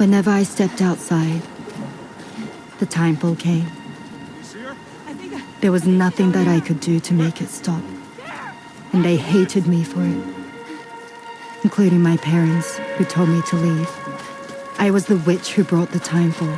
Whenever I stepped outside, the time pull came. There was nothing that I could do to make it stop. And they hated me for it. Including my parents, who told me to leave. I was the witch who brought the time fall.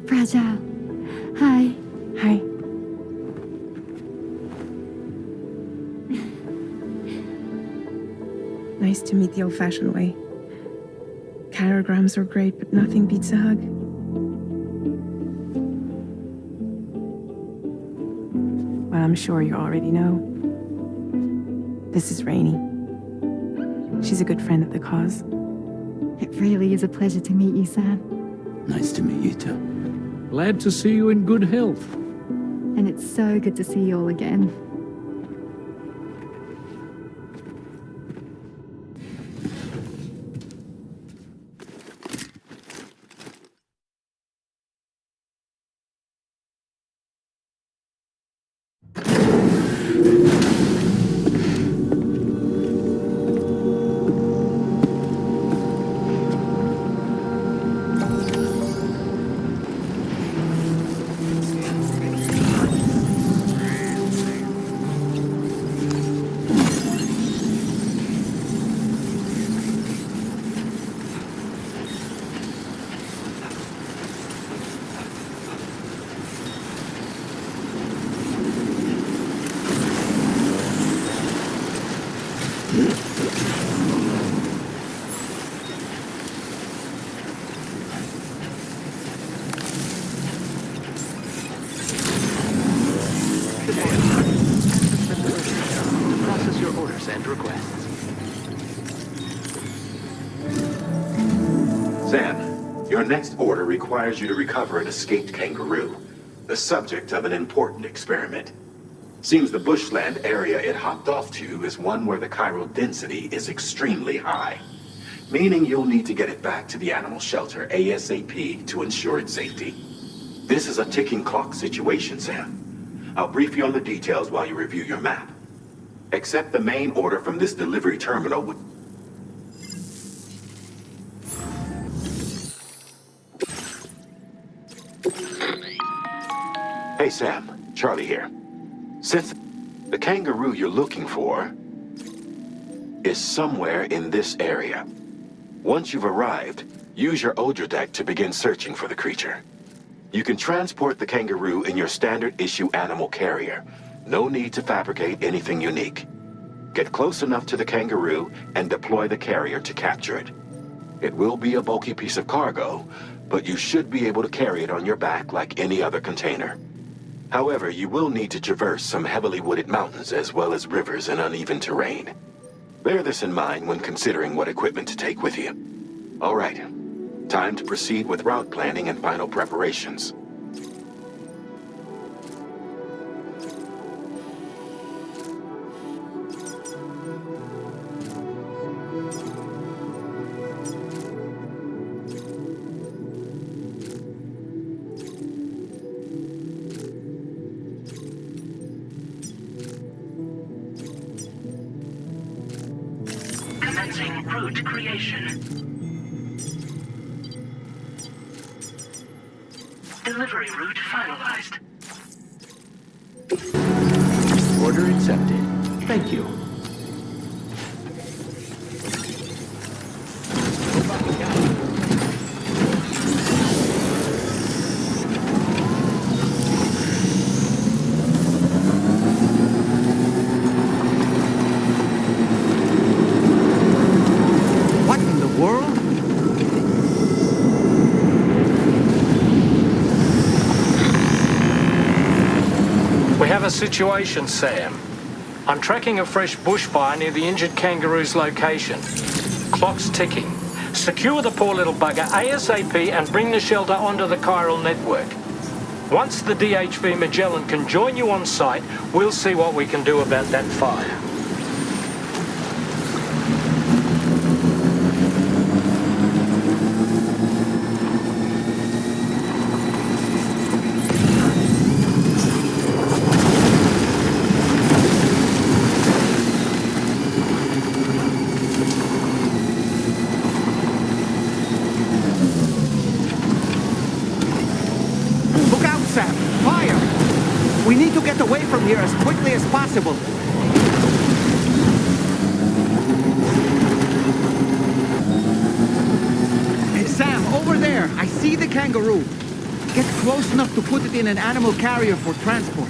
Fragile. Hi. Hi. Nice to meet the old-fashioned way. Carograms are great, but nothing beats a hug. Well, I'm sure you already know. This is Rainey. She's a good friend of the cause. It really is a pleasure to meet you, Sam. Nice to meet you too. Glad to see you in good health. And it's so good to see you all again. Process your orders and requests. Sam, your next order requires you to recover an escaped kangaroo, the subject of an important experiment. Seems the bushland area it hopped off to is one where the chiral density is extremely high, meaning you'll need to get it back to the animal shelter ASAP to ensure its safety. This is a ticking clock situation, Sam. I'll brief you on the details while you review your map. Accept the main order from this delivery terminal with... Hey Sam, Charlie here. Since the kangaroo you're looking for is somewhere in this area. Once you've arrived, use your Odra deck to begin searching for the creature. You can transport the kangaroo in your standard issue animal carrier. No need to fabricate anything unique. Get close enough to the kangaroo and deploy the carrier to capture it. It will be a bulky piece of cargo, but you should be able to carry it on your back like any other container. However, you will need to traverse some heavily wooded mountains as well as rivers and uneven terrain. Bear this in mind when considering what equipment to take with you. All right, time to proceed with route planning and final preparations. Commencing route creation. Delivery route finalized. Order accepted. Thank you. What in the world? We have a situation, Sam. I'm tracking a fresh bushfire near the injured kangaroo's location. Clock's ticking, Secure the poor little bugger ASAP and bring the shelter onto the Chiral network. Once the DHV Magellan can join you on site, we'll see what we can do about that fire. From here as quickly as possible. Hey, Sam, over there. I see the kangaroo. Get close enough to put it in an animal carrier for transport.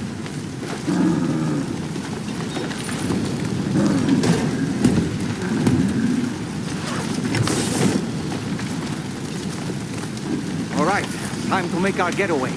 All right, time to make our getaway.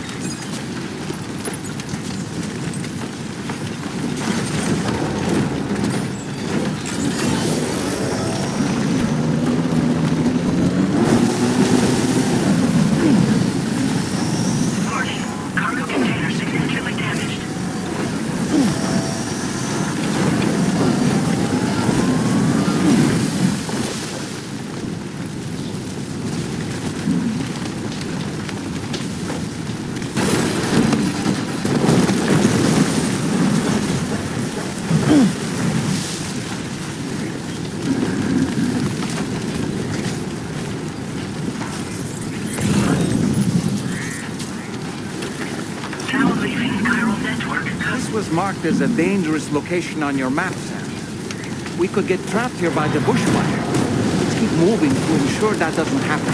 Marked as a dangerous location on your map, Sam. We could get trapped here by the bushfire. Let's keep moving to ensure that doesn't happen.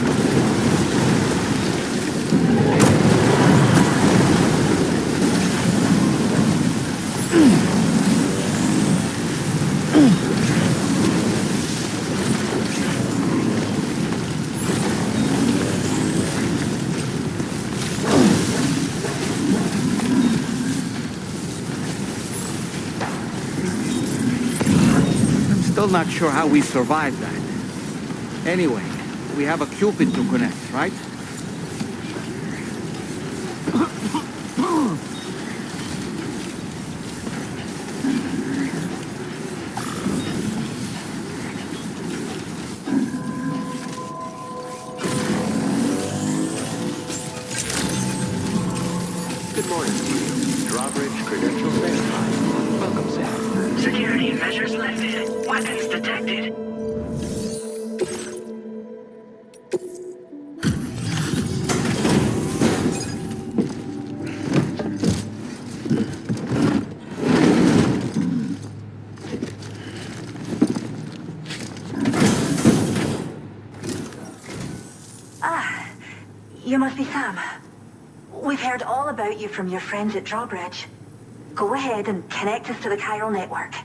Still not sure how we survived that. Anyway, we have a Cupid to connect, right? Good morning to you. Drawbridge credentials verified. Welcome, Sam. Security measures lifted. Weapons detected. You must be Sam. We've heard all about you from your friends at Drawbridge. Go ahead and connect us to the Chiral network.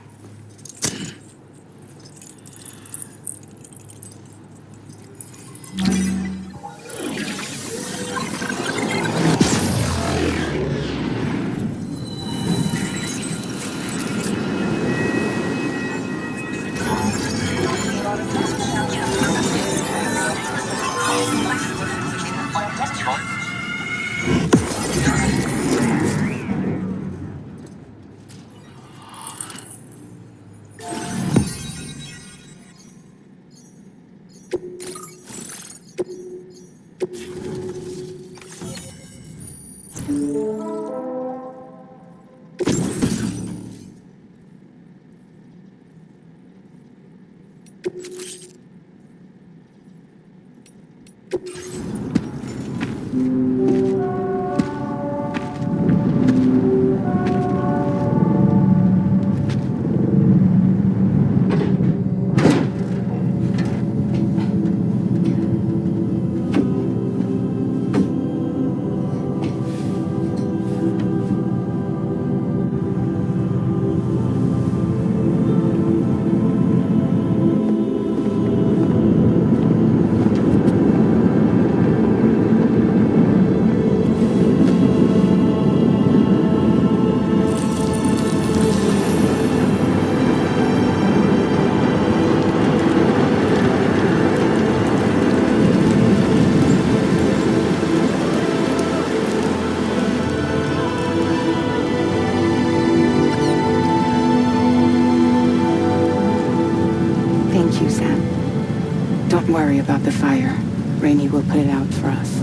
Don't worry about the fire. Rainey will put it out for us.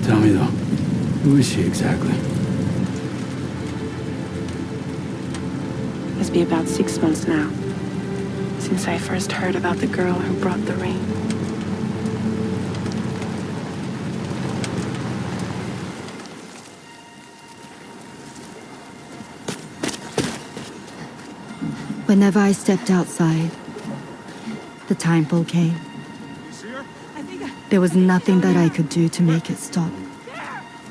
Tell me though, who is she exactly? Must be about 6 months now, since I first heard about the girl who brought the rain. Whenever I stepped outside, the timefall came. There was nothing that I could do to make it stop.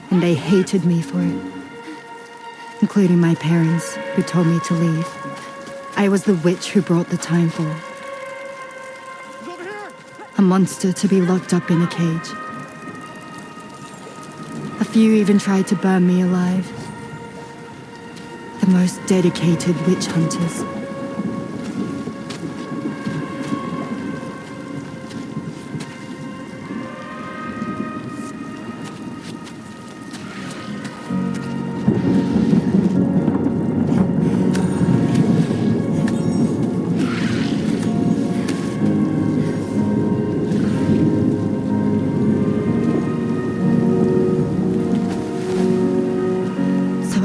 And they hated me for it, including my parents, who told me to leave. I was the witch who brought the timefall. A monster to be locked up in a cage. A few even tried to burn me alive. The most dedicated witch hunters.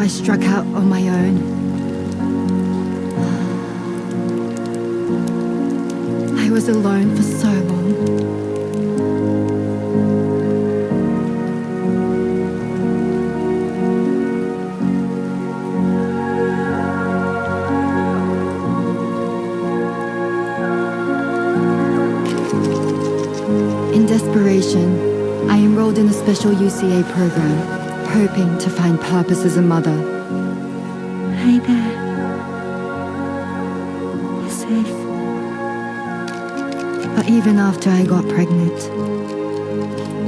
I struck out on my own. I was alone for so long. In desperation, I enrolled in a special UCA program, hoping to find purpose as a mother. Hi there. You're safe. But even after I got pregnant,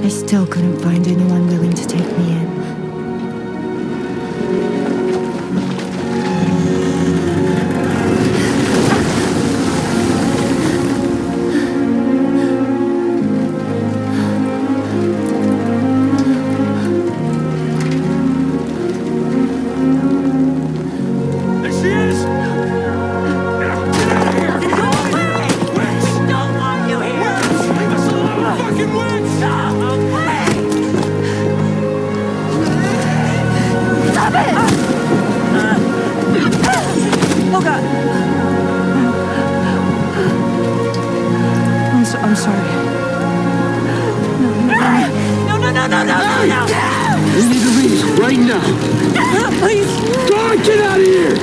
I still couldn't find anyone willing to take me in. I'm sorry. No. We need to leave right now. Please. God, get out of here!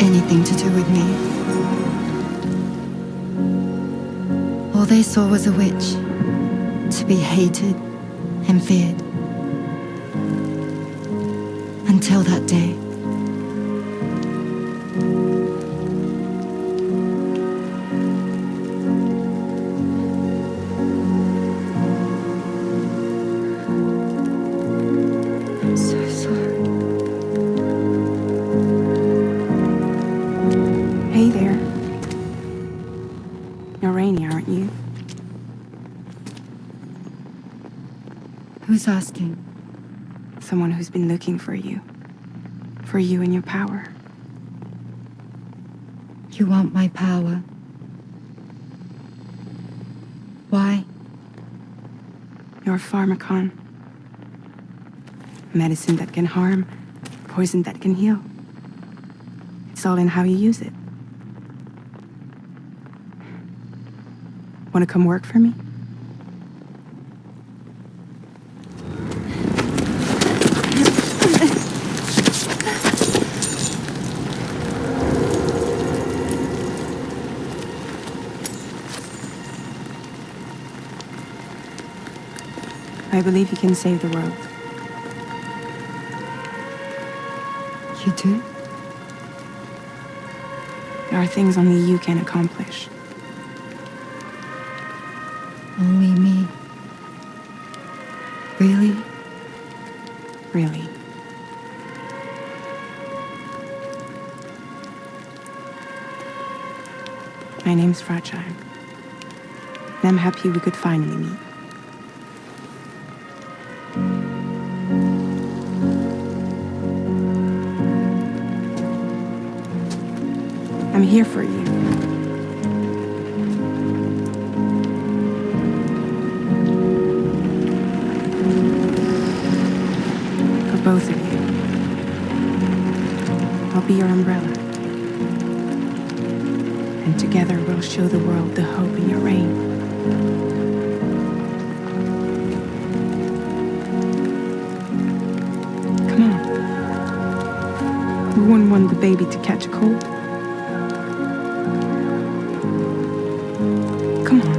Anything to do with me. All they saw was a witch, to be hated and feared. Until that day. I'm so sorry. Hey there. You're Rainey, aren't you? Who's asking? Someone who's been looking for you. For you and your power. You want my power? Why? You're a pharmacon. Medicine that can harm, poison that can heal. It's all in how you use it. Want to come work for me? I believe you can save the world. You do? There are things only you can accomplish. Only me. Really? Really. My name's Fragile. And I'm happy we could finally meet. I'm here for you. For both of you. I'll be your umbrella. And together we'll show the world the hope in your reign. Come on. We wouldn't want the baby to catch a cold. Come on.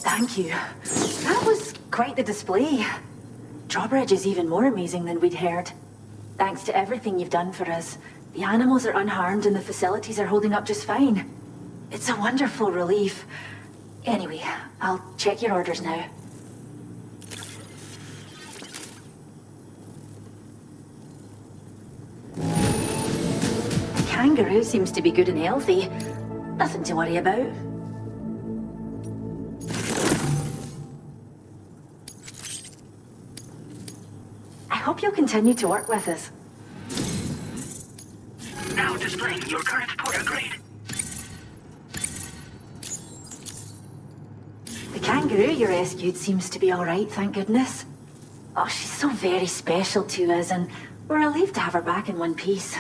Thank you. That was quite the display. Drawbridge is even more amazing than we'd heard. Thanks to everything you've done for us, the animals are unharmed and the facilities are holding up just fine. It's a wonderful relief. Anyway, I'll check your orders now. The kangaroo seems to be good and healthy. Nothing to worry about. I hope you'll continue to work with us. Now displaying your current porter grade. The kangaroo you rescued seems to be all right, thank goodness. Oh, she's so very special to us, and we're relieved to have her back in one piece.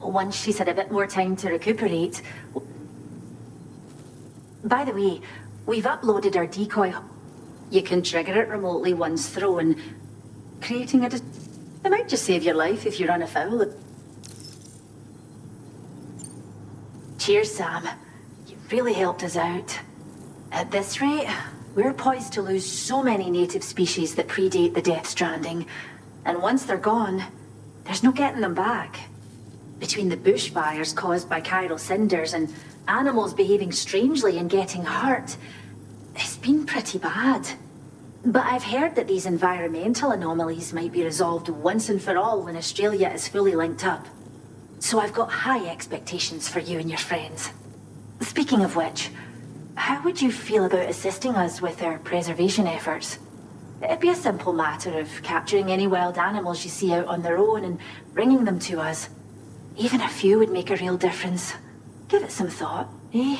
Once she's had a bit more time to recuperate. By the way, we've uploaded our decoy. You can trigger it remotely once thrown, creating a... It might just save your life if you run afoul of... Cheers, Sam. You really helped us out. At this rate, we're poised to lose so many native species that predate the Death Stranding. And once they're gone, there's no getting them back. Between the bushfires caused by chiral cinders and animals behaving strangely and getting hurt, it's been pretty bad. But I've heard that these environmental anomalies might be resolved once and for all when Australia is fully linked up. So I've got high expectations for you and your friends. Speaking of which, how would you feel about assisting us with our preservation efforts? It'd be a simple matter of capturing any wild animals you see out on their own and bringing them to us. Even a few would make a real difference. Give it some thought, eh?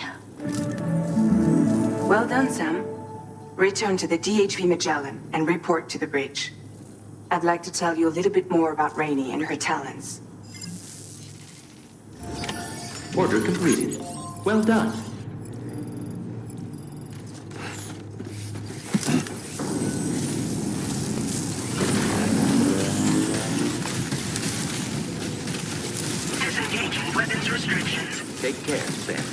Well done, Sam. Return to the DHV Magellan and report to the bridge. I'd like to tell you a little bit more about Rainey and her talents. Order completed. Well done. Disengaging weapons restrictions. Take care, Sam.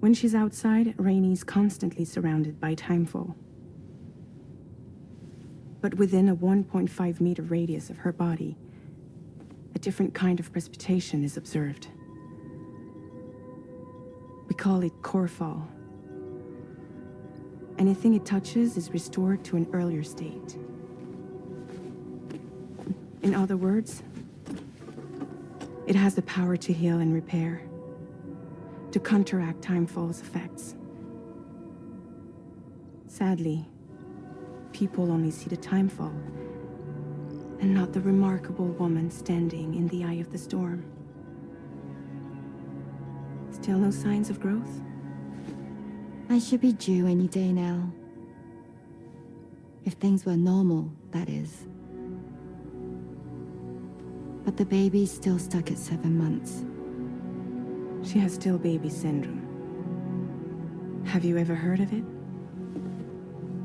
When she's outside, Rainey's constantly surrounded by timefall. but within a 1.5-meter radius of her body, a different kind of precipitation is observed. We call it corefall. Anything it touches is restored to an earlier state. In other words, it has the power to heal and repair, to counteract timefall's effects. Sadly, people only see the timefall, and not the remarkable woman standing in the eye of the storm. Still no signs of growth? I should be due any day now. If things were normal, that is. But the baby's still stuck at 7 months. She has still baby syndrome. Have you ever heard of it?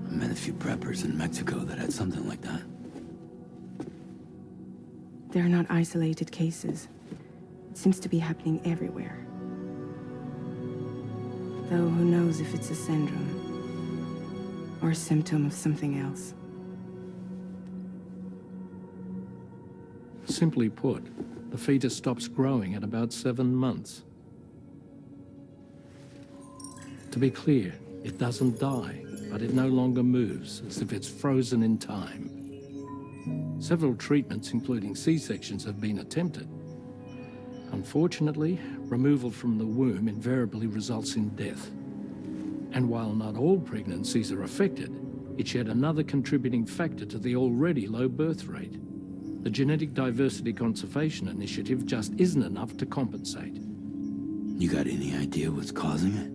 I met a few preppers in Mexico that had something like that. They're not isolated cases. It seems to be happening everywhere. Though who knows if it's a syndrome or a symptom of something else. Simply put, the fetus stops growing at about 7 months. To be clear, it doesn't die, but it no longer moves, as if it's frozen in time. Several treatments, including C-sections, have been attempted. Unfortunately, removal from the womb invariably results in death. And while not all pregnancies are affected, it's yet another contributing factor to the already low birth rate. The Genetic Diversity Conservation Initiative just isn't enough to compensate. You got any idea what's causing it?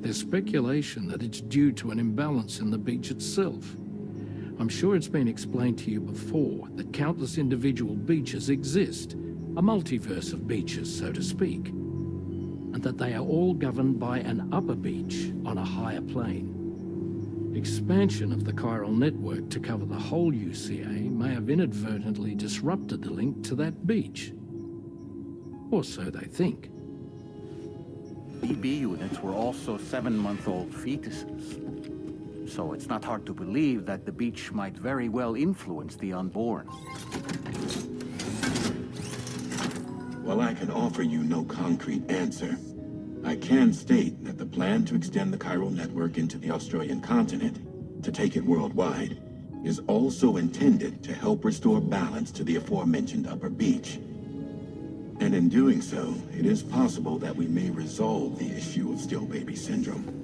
There's speculation that it's due to an imbalance in the beach itself. I'm sure it's been explained to you before that countless individual beaches exist, a multiverse of beaches, so to speak, and that they are all governed by an upper beach on a higher plane. Expansion of the chiral network to cover the whole UCA may have inadvertently disrupted the link to that beach. Or so they think. BB units were also 7-month-old fetuses. So it's not hard to believe that the beach might very well influence the unborn. While I can offer you no concrete answer, I can state that the plan to extend the chiral network into the Australian continent, to take it worldwide, is also intended to help restore balance to the aforementioned upper beach. And in doing so, it is possible that we may resolve the issue of still baby syndrome.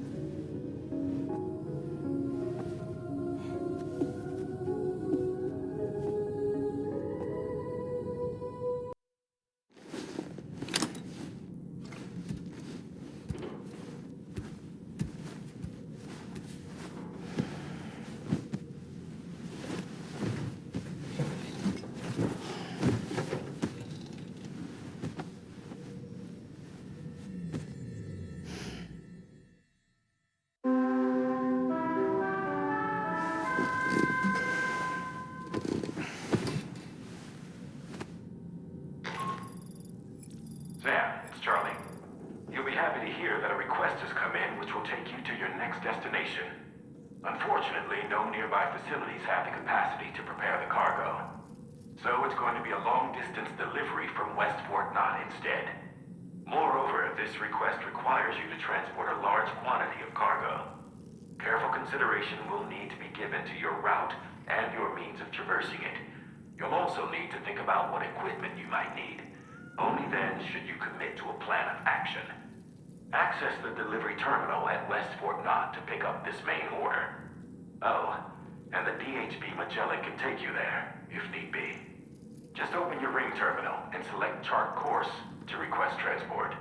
Unfortunately, no nearby facilities have the capacity to prepare the cargo. So it's going to be a long-distance delivery from West Fort Knott instead. Moreover, this request requires you to transport a large quantity of cargo. Careful consideration will need to be given to your route and your means of traversing it. You'll also need to think about what equipment you might need. Only then should you commit to a plan of action. Access the delivery terminal at West Fort Knott to pick up this main order. Oh, and the DHB Magellan can take you there, if need be. Just open your ring terminal and select chart course to request transport.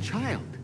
child.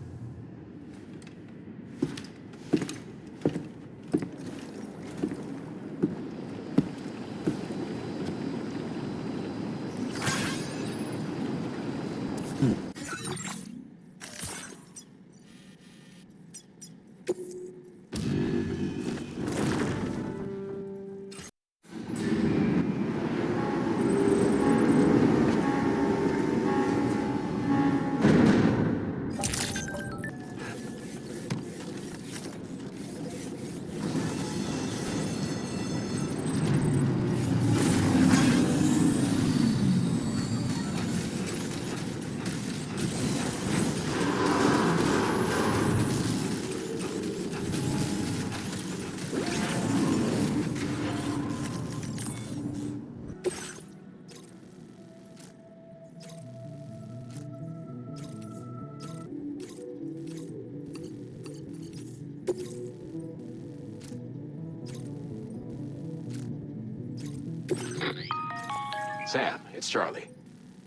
Sam, it's Charlie.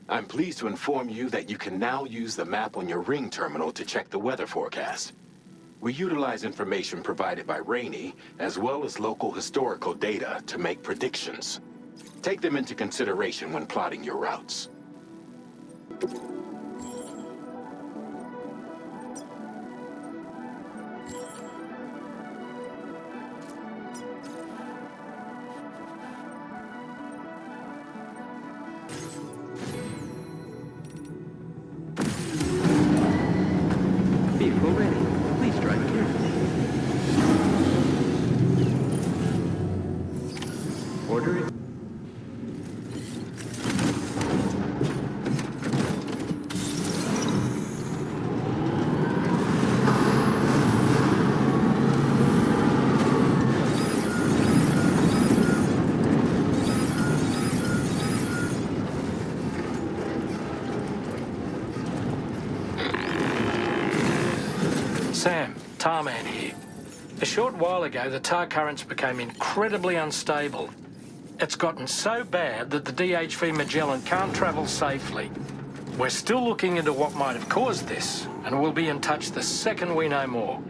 I'm pleased to inform you that you can now use the map on your Ring terminal to check the weather forecast. We utilize information provided by Rainey, as well as local historical data to make predictions. Take them into consideration when plotting your routes. Vehicle ready. Please drive carefully. Order it. Sam, Tarman here. A short while ago, the tar currents became incredibly unstable. It's gotten so bad that the DHV Magellan can't travel safely. We're still looking into what might have caused this, and we'll be in touch the second we know more.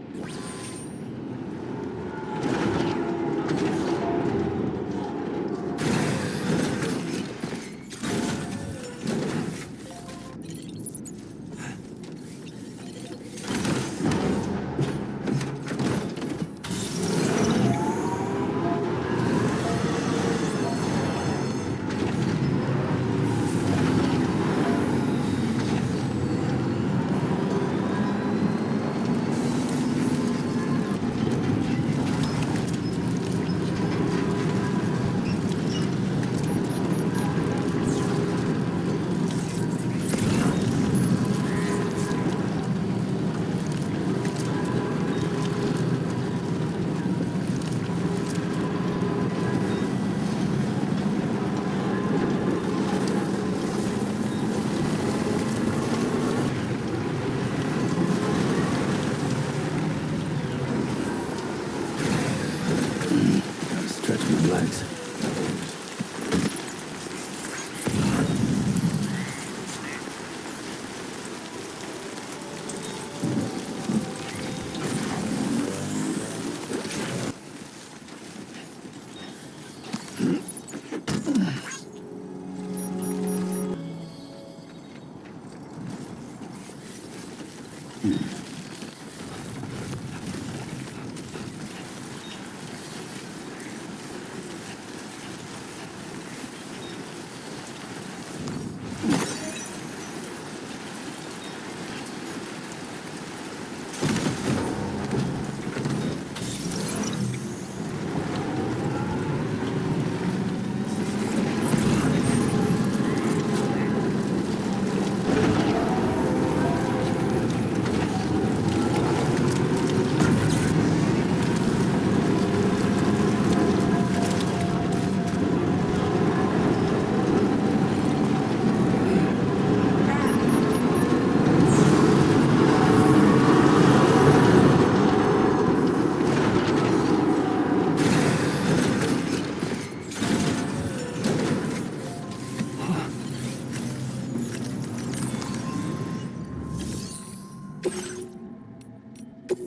Good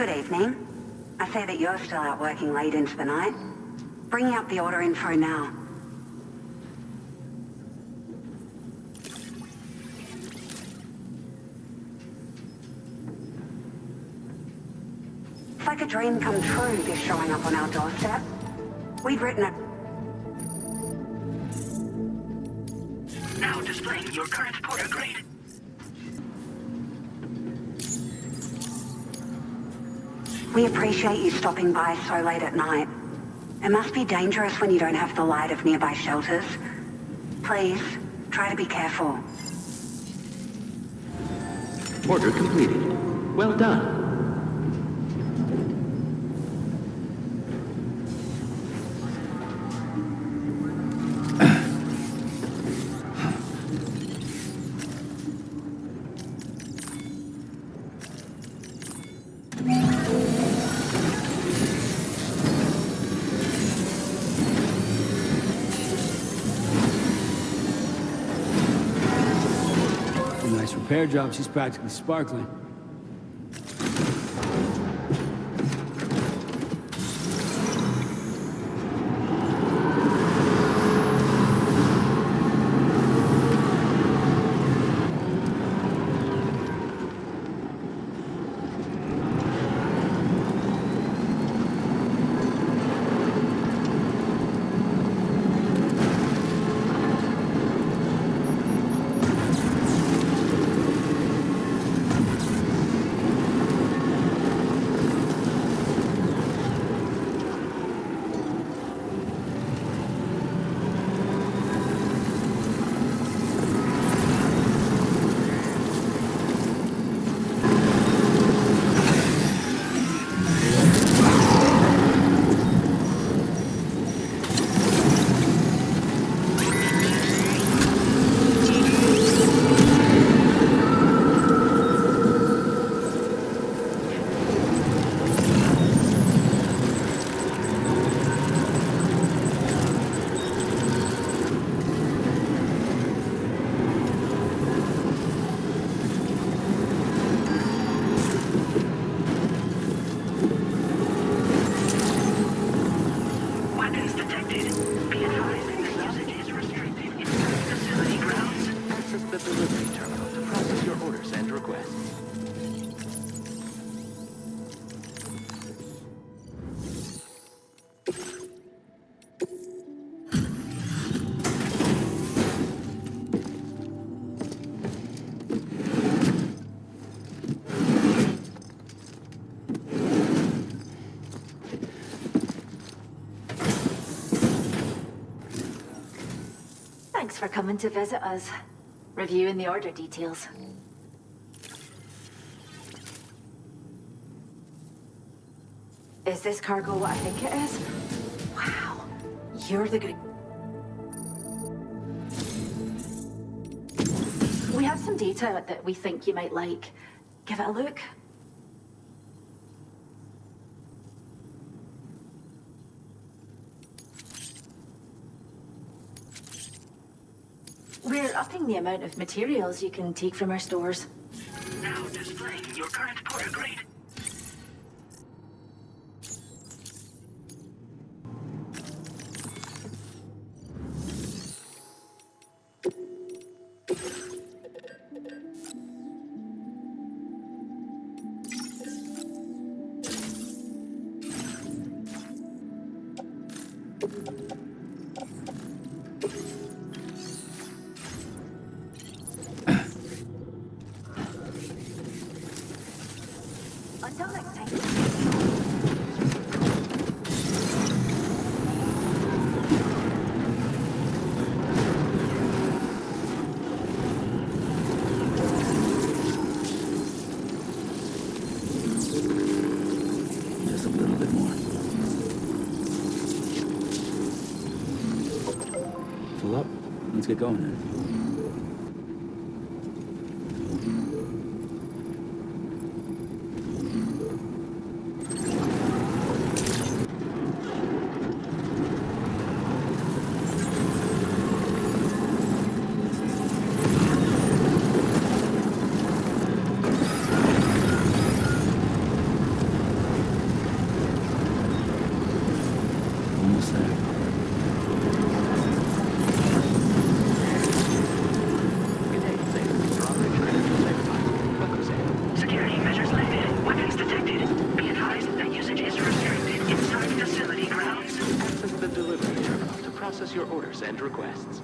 evening. I see that you're still out working late into the night. Bringing up the order info now. It's like a dream come true, this showing up on our doorstep. We'd written it. Now displaying your current porter grade. We appreciate you stopping by so late at night. It must be dangerous when you don't have the light of nearby shelters. Please, try to be careful. Order completed. Well done. Nice repair job. She's practically sparkling. Thanks for coming to visit us. Reviewing the order details. Is this cargo what I think it is? Wow. You're the good... We have some data that we think you might like. Give it a look. We're upping the amount of materials you can take from our stores. Now displaying your current porter grade. Until next time. Just a little bit more. Fill up. Let's get going then. almost there. Security measures lifted. Weapons detected. Be advised that usage is restricted inside facility grounds. Access the delivery terminal to process your orders and requests.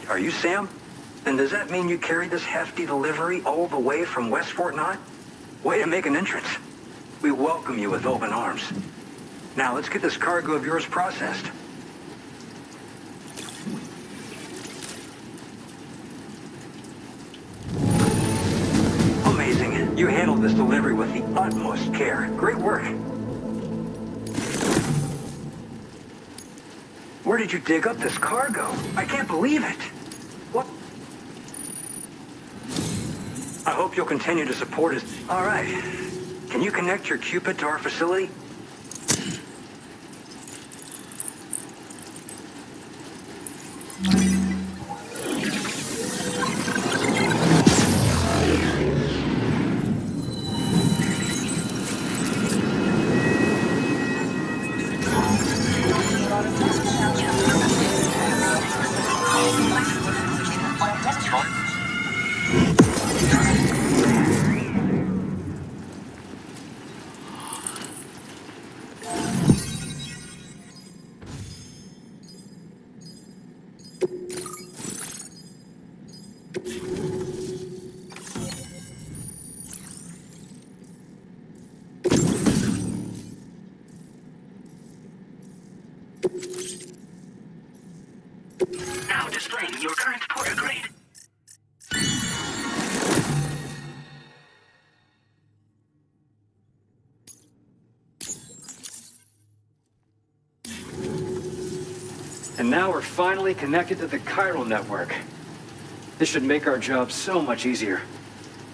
Are you Sam? Then does that mean you carried this hefty delivery all the way from West Fort Knott? Way to make an entrance. We welcome you with open arms. Now let's get this cargo of yours processed. Amazing. You handled this delivery with the utmost care. Great work. Where did you dig up this cargo? I can't believe it. What? I hope you'll continue to support us. All right. Can you connect your Cupid to our facility? Now displaying your current porter grade. And now we're finally connected to the Chiral network. This should make our job so much easier.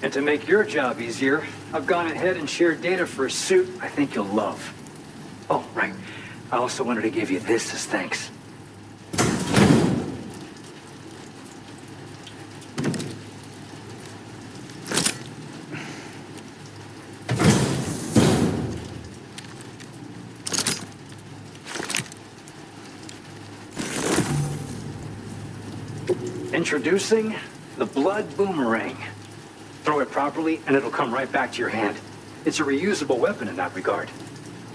And to make your job easier, I've gone ahead and shared data for a suit I think you'll love. Oh, right. I also wanted to give you this as thanks. Introducing the Blood Boomerang. Throw it properly and it'll come right back to your hand. It's a reusable weapon in that regard.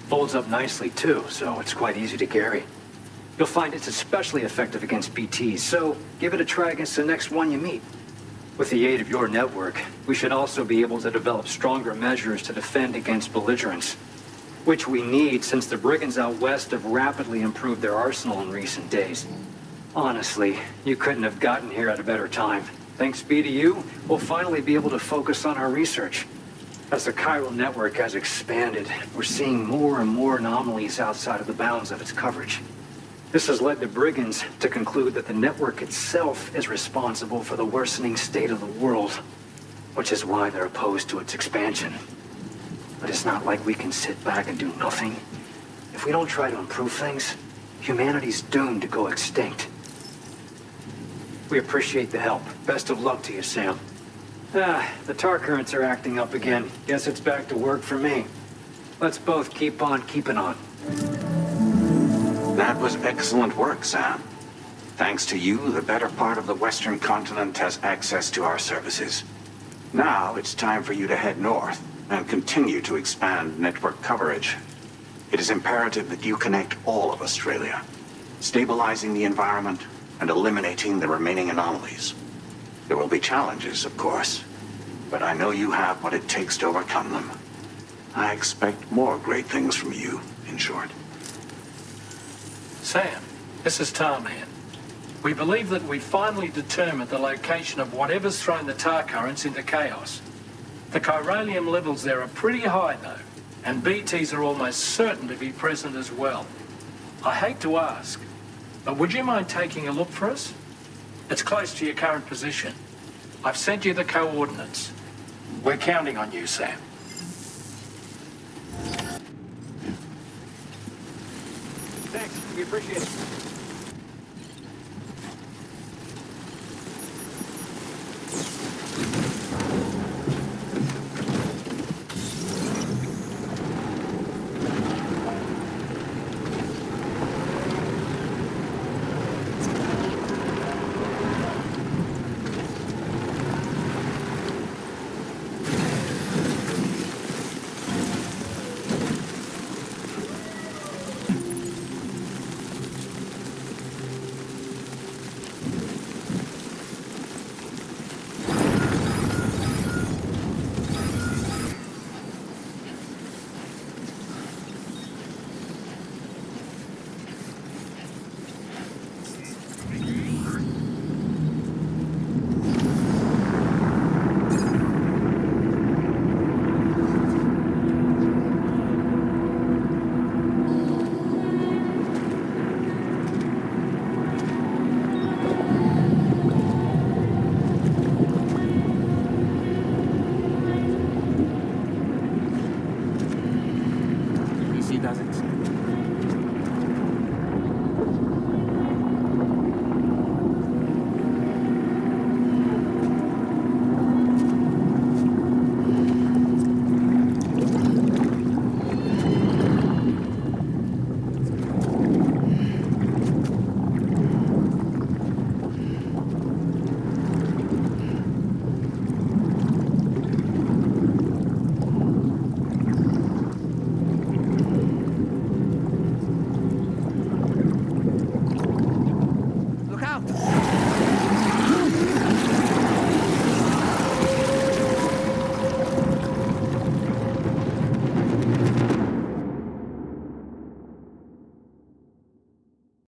Folds up nicely too, so it's quite easy to carry. You'll find it's especially effective against BTs, so give it a try against the next one you meet. With the aid of your network, we should also be able to develop stronger measures to defend against belligerents, which we need since the brigands out west have rapidly improved their arsenal in recent days. Honestly, you couldn't have gotten here at a better time. Thanks be to you, we'll finally be able to focus on our research. As the Chiral network has expanded, we're seeing more and more anomalies outside of the bounds of its coverage. This has led the brigands to conclude that the network itself is responsible for the worsening state of the world, which is why they're opposed to its expansion. But it's not like we can sit back and do nothing. If we don't try to improve things, humanity's doomed to go extinct. We appreciate the help. Best of luck to you, Sam. The tar currents are acting up again. Guess it's back to work for me. Let's both keep on keeping on. That was excellent work, Sam. Thanks to you, the better part of the Western continent has access to our services. Now it's time for you to head north and continue to expand network coverage. It is imperative that you connect all of Australia, stabilizing the environment and eliminating the remaining anomalies. There will be challenges, of course, but I know you have what it takes to overcome them. I expect more great things from you, in short. Sam, this is Tarman. We believe that we finally determined the location of whatever's thrown the tar currents into chaos. The chiralium levels there are pretty high, though, And BTs are almost certain to be present as well. I hate to ask, but would you mind taking a look for us? It's close to your current position. I've sent you the coordinates. We're counting on you, Sam. Thanks. We appreciate it.